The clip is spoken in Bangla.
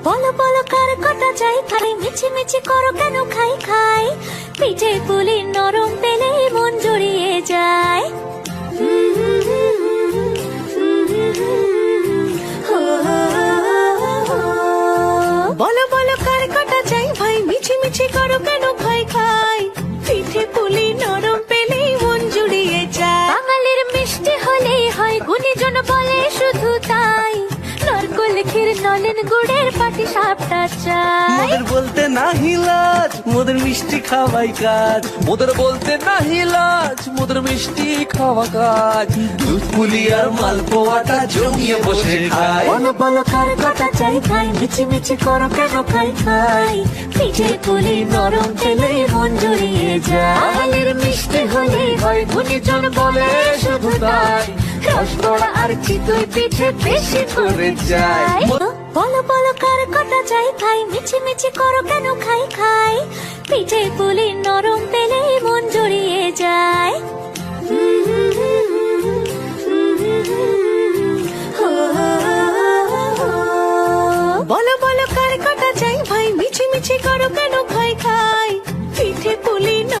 বলো বলো কার কটা চাই খাই, মিছি মিছি করো কেন খাই খাই, পিঠে পুলি নরম পেলে মন জড়িয়ে যায়। বলো বলো কার কটা চাই ভাই, মিছি মিছি করো কেন খাই খাই, পিঠে পুলি নরম পেলে মন জুড়িয়ে যায়। বাঙালির মিষ্টি হলেই হয়, গুণীজন বলে শুধু তাই, নরকোল ক্ষীর নলেন গুড়ের পাটি সাপটা চাই। মোদের বলতে নাহি লাজ, মোদের মিষ্টি খাওয়াই কাজ। মোদের বলতে নাহি লাজ, মোদের মিষ্টি খাওয়া কাজ। দুধ পুলি আর মালপোয়াটা জমিয়ে বসে খায়। বলো বলো কার কটা চাই খাই, মিছি মিছি করো কেন খাই খাই, পিঠে পুলি নরম পেলে মন জড়িয়ে যায়। বাঙালির মিষ্টি হলেই হয়, গুণীজন বলে শুধু তাই, রসগোল্লা আর চিতই পিঠে বেশি করে যায়। বলো বলো কার কটা চাই খাই, মিছি মিছি করো কেন খাই খাই, পিঠে পুলি নরম পেলে মন জড়িয়ে যায়। বলো বলো কার কটা চাই ভাই, মিছি মিছি করো কেন